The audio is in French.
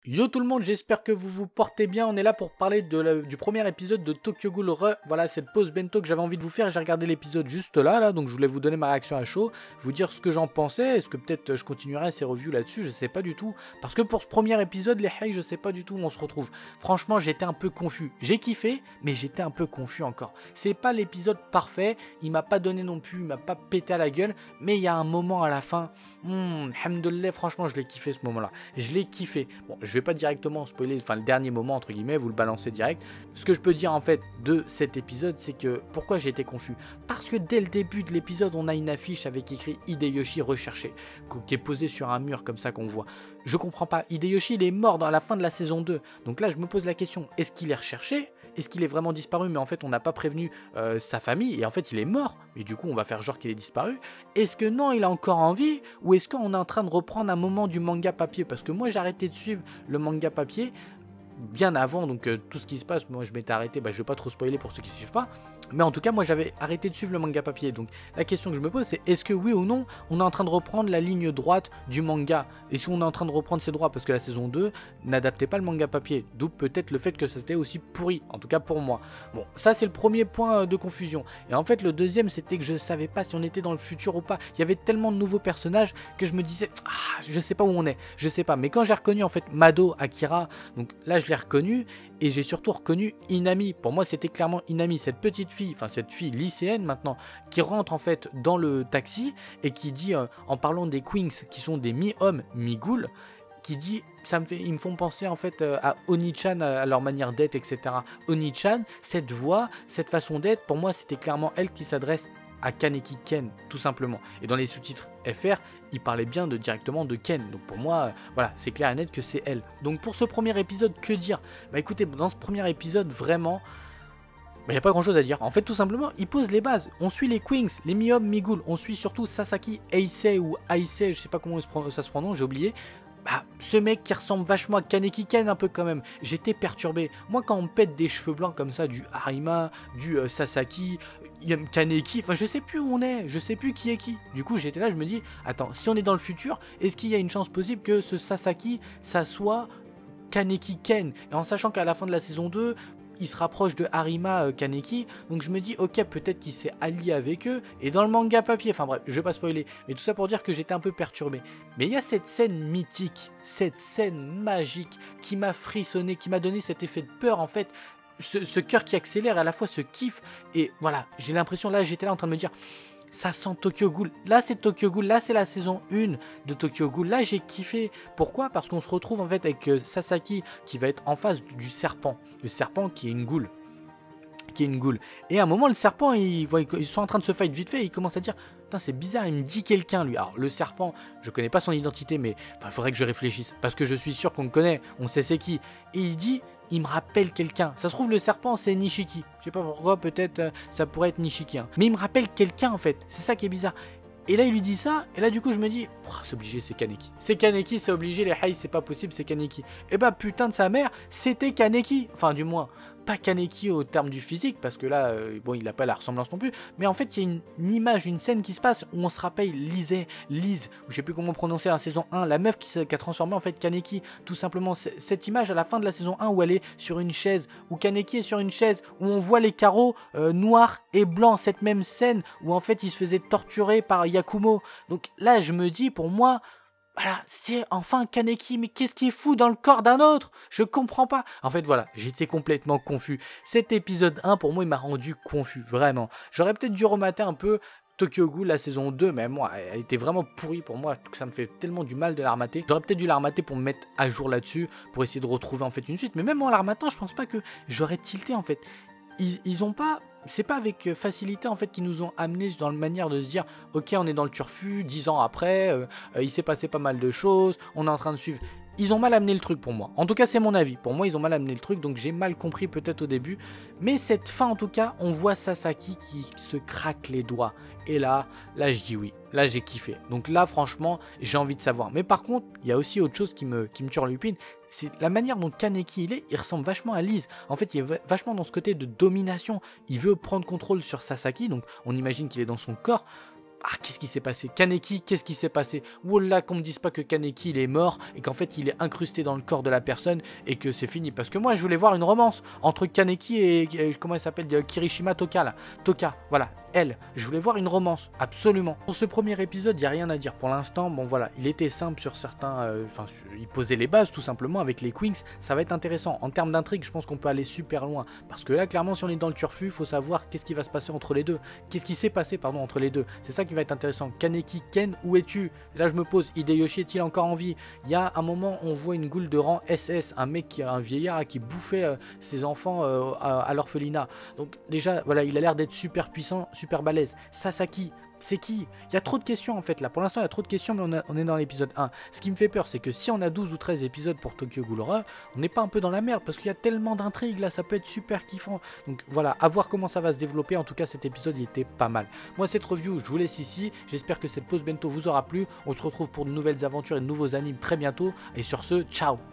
Yo tout le monde, j'espère que vous vous portez bien. On est là pour parler du premier épisode de Tokyo Ghoul Re. Voilà, cette pause bento que j'avais envie de vous faire. J'ai regardé l'épisode juste là, donc je voulais vous donner ma réaction à chaud, vous dire ce que j'en pensais. Est-ce que peut-être je continuerai ces reviews là-dessus? Je sais pas du tout. Parce que pour ce premier épisode, les highs, je sais pas du tout où on se retrouve. Franchement, j'étais un peu confus. J'ai kiffé, mais j'étais un peu confus encore. C'est pas l'épisode parfait. Il m'a pas donné non plus, il m'a pas pété à la gueule. Mais il y a un moment à la fin. Alhamdoulilah, franchement, je l'ai kiffé ce moment-là. Je l'ai kiffé. Bon, je vais pas directement spoiler, enfin le dernier moment entre guillemets, vous le balancez direct. Ce que je peux dire en fait de cet épisode, c'est que pourquoi j'ai été confus? Parce que dès le début de l'épisode, on a une affiche avec écrit Hideyoshi recherché, qui est posée sur un mur comme ça qu'on voit. Je comprends pas. Hideyoshi, il est mort dans la fin de la saison 2. Donc là, je me pose la question, est-ce qu'il est recherché? Est-ce qu'il est vraiment disparu, mais en fait on n'a pas prévenu sa famille et en fait il est mort, et du coup on va faire genre qu'il est disparu? Est-ce que non, il est encore en vie, ou est-ce qu'on est en train de reprendre un moment du manga papier? Parce que moi j'ai arrêté de suivre le manga papier bien avant, donc tout ce qui se passe, moi je m'étais arrêté, je vais pas trop spoiler pour ceux qui ne suivent pas, mais en tout cas moi j'avais arrêté de suivre le manga papier. Donc la question que je me pose, c'est est-ce que oui ou non on est en train de reprendre la ligne droite du manga? Et si on est en train de reprendre ses droits, parce que la saison 2 n'adaptait pas le manga papier, d'où peut-être le fait que ça c'était aussi pourri, en tout cas pour moi. Bon, ça c'est le premier point de confusion. Et en fait le deuxième, c'était que je savais pas si on était dans le futur ou pas. Il y avait tellement de nouveaux personnages que je me disais je sais pas où on est, je sais pas. Mais quand j'ai reconnu en fait Mado, Akira, donc là je l'ai reconnu, et j'ai surtout reconnu Inami. Pour moi c'était clairement Inami, cette petite fille, enfin cette fille lycéenne maintenant, qui rentre en fait dans le taxi et qui dit en parlant des Queens qui sont des mi-hommes, mi-ghouls, qui dit, ils me font penser en fait à Oni-chan, à leur manière d'être, etc. Oni-chan, cette voix, cette façon d'être, pour moi c'était clairement elle qui s'adresse à Kaneki Ken, tout simplement. Et dans les sous-titres FR, il parlait bien directement de Ken. Donc pour moi, voilà, c'est clair et net que c'est elle. Donc pour ce premier épisode, que dire? Écoutez, dans ce premier épisode, vraiment, il n'y a pas grand chose à dire. En fait, tout simplement, il pose les bases. On suit les Queens, les mi-hommes, mi-ghouls. On suit surtout Sasaki Eisei ou Aisei, je sais pas comment ça se prononce, j'ai oublié. Ce mec qui ressemble vachement à Kaneki Ken un peu quand même. J'étais perturbé. Moi, quand on me pète des cheveux blancs comme ça, du Harima, du Sasaki, Kaneki, enfin je sais plus où on est, je sais plus qui est qui. Du coup, j'étais là, je me dis, attends, si on est dans le futur, est-ce qu'il y a une chance possible que ce Sasaki, ça soit Kaneki Ken? Et en sachant qu'à la fin de la saison 2, il se rapproche de Harima Kaneki, donc je me dis ok, peut-être qu'il s'est allié avec eux, et dans le manga papier, enfin bref, je vais pas spoiler, mais tout ça pour dire que j'étais un peu perturbé. Mais il y a cette scène mythique, cette scène magique qui m'a frissonné, qui m'a donné cet effet de peur en fait, ce cœur qui accélère, à la fois ce kiff, et voilà, j'ai l'impression, là j'étais là en train de me dire, ça sent Tokyo Ghoul. Là c'est Tokyo Ghoul, là c'est la saison 1 de Tokyo Ghoul. Là j'ai kiffé. Pourquoi? Parce qu'on se retrouve en fait avec Sasaki qui va être en face du serpent. Le serpent qui est une goule. Et à un moment le serpent, ils sont en train de se fight vite fait et il commence à dire putain c'est bizarre, il me dit quelqu'un lui. Alors le serpent, je connais pas son identité, mais il faudrait que je réfléchisse. Parce que je suis sûr qu'on le connaît, on sait c'est qui. Et il dit il me rappelle quelqu'un. Ça se trouve le serpent c'est Nishiki. Je sais pas pourquoi, peut-être ça pourrait être Nishiki. Mais il me rappelle quelqu'un en fait. C'est ça qui est bizarre. Et là il lui dit ça, et là du coup je me dis c'est obligé, c'est Kaneki. C'est Kaneki, c'est obligé, les highs c'est pas possible, c'est Kaneki. Et putain de sa mère, c'était Kaneki. Enfin du moins, pas Kaneki au terme du physique, parce que là, bon il a pas la ressemblance non plus, mais en fait il y a une image, une scène qui se passe où on se rappelle Lise, ou je sais plus comment prononcer la saison 1, la meuf qui a transformé en fait Kaneki, tout simplement. Cette image à la fin de la saison 1 où elle est sur une chaise, où Kaneki est sur une chaise, où on voit les carreaux noirs et blancs, cette même scène où en fait il se faisait torturer par Yakumo. Donc là je me dis, pour moi, voilà, c'est enfin Kaneki, mais qu'est-ce qui est fou dans le corps d'un autre? Je comprends pas. En fait, voilà, j'étais complètement confus. Cet épisode 1, pour moi, il m'a rendu confus, vraiment. J'aurais peut-être dû remater un peu Tokyo Ghoul, la saison 2, mais moi, elle était vraiment pourrie pour moi, que ça me fait tellement du mal de la remater. J'aurais peut-être dû la remater pour me mettre à jour là-dessus, pour essayer de retrouver en fait une suite. Mais même en la rematant, je pense pas que j'aurais tilté en fait. Ils ont pas... C'est pas avec facilité en fait qu'ils nous ont amenés dans la manière de se dire ok, on est dans le turfu, 10 ans après, il s'est passé pas mal de choses, on est en train de suivre. Ils ont mal amené le truc pour moi. En tout cas, c'est mon avis. Pour moi, ils ont mal amené le truc, donc j'ai mal compris peut-être au début. Mais cette fin, en tout cas, on voit Sasaki qui se craque les doigts. Et là je dis oui. Là, j'ai kiffé. Donc là, franchement, j'ai envie de savoir. Mais par contre, il y a aussi autre chose qui me turlupine. C'est la manière dont Kaneki il ressemble vachement à Lise. En fait, il est vachement dans ce côté de domination. Il veut prendre contrôle sur Sasaki, donc on imagine qu'il est dans son corps. Ah, qu'est-ce qui s'est passé? Kaneki, qu'est-ce qui s'est passé? Wallah, qu'on me dise pas que Kaneki il est mort et qu'en fait il est incrusté dans le corps de la personne et que c'est fini. Parce que moi je voulais voir une romance entre Kaneki et comment elle s'appelle, Kirishima Toka là. Toka, voilà, elle. Je voulais voir une romance, absolument. Pour ce premier épisode, il n'y a rien à dire. Pour l'instant, bon voilà, il était simple sur certains... Enfin, il posait les bases tout simplement avec les Queens. Ça va être intéressant. En termes d'intrigue, je pense qu'on peut aller super loin. Parce que là, clairement, si on est dans le turfu, il faut savoir qu'est-ce qui va se passer entre les deux. Qu'est-ce qui s'est passé, pardon, entre les deux. C'est ça qui va être intéressant. Kaneki, Ken, où es-tu? Là, je me pose, Hideyoshi est-il encore en vie? Il y a un moment, on voit une goule de rang SS, un mec, un vieillard qui bouffait ses enfants à l'orphelinat. Donc déjà, voilà, il a l'air d'être super puissant, super balèze. Sasaki, c'est qui? Il y a trop de questions en fait là. Pour l'instant, il y a trop de questions, mais on est dans l'épisode 1. Ce qui me fait peur, c'est que si on a 12 ou 13 épisodes pour Tokyo Ghoul Horror, on n'est pas un peu dans la merde parce qu'il y a tellement d'intrigues là, ça peut être super kiffant. Donc voilà, à voir comment ça va se développer. En tout cas, cet épisode il était pas mal. Moi, cette review, je vous laisse ici. J'espère que cette pause bento vous aura plu. On se retrouve pour de nouvelles aventures et de nouveaux animes très bientôt. Et sur ce, ciao!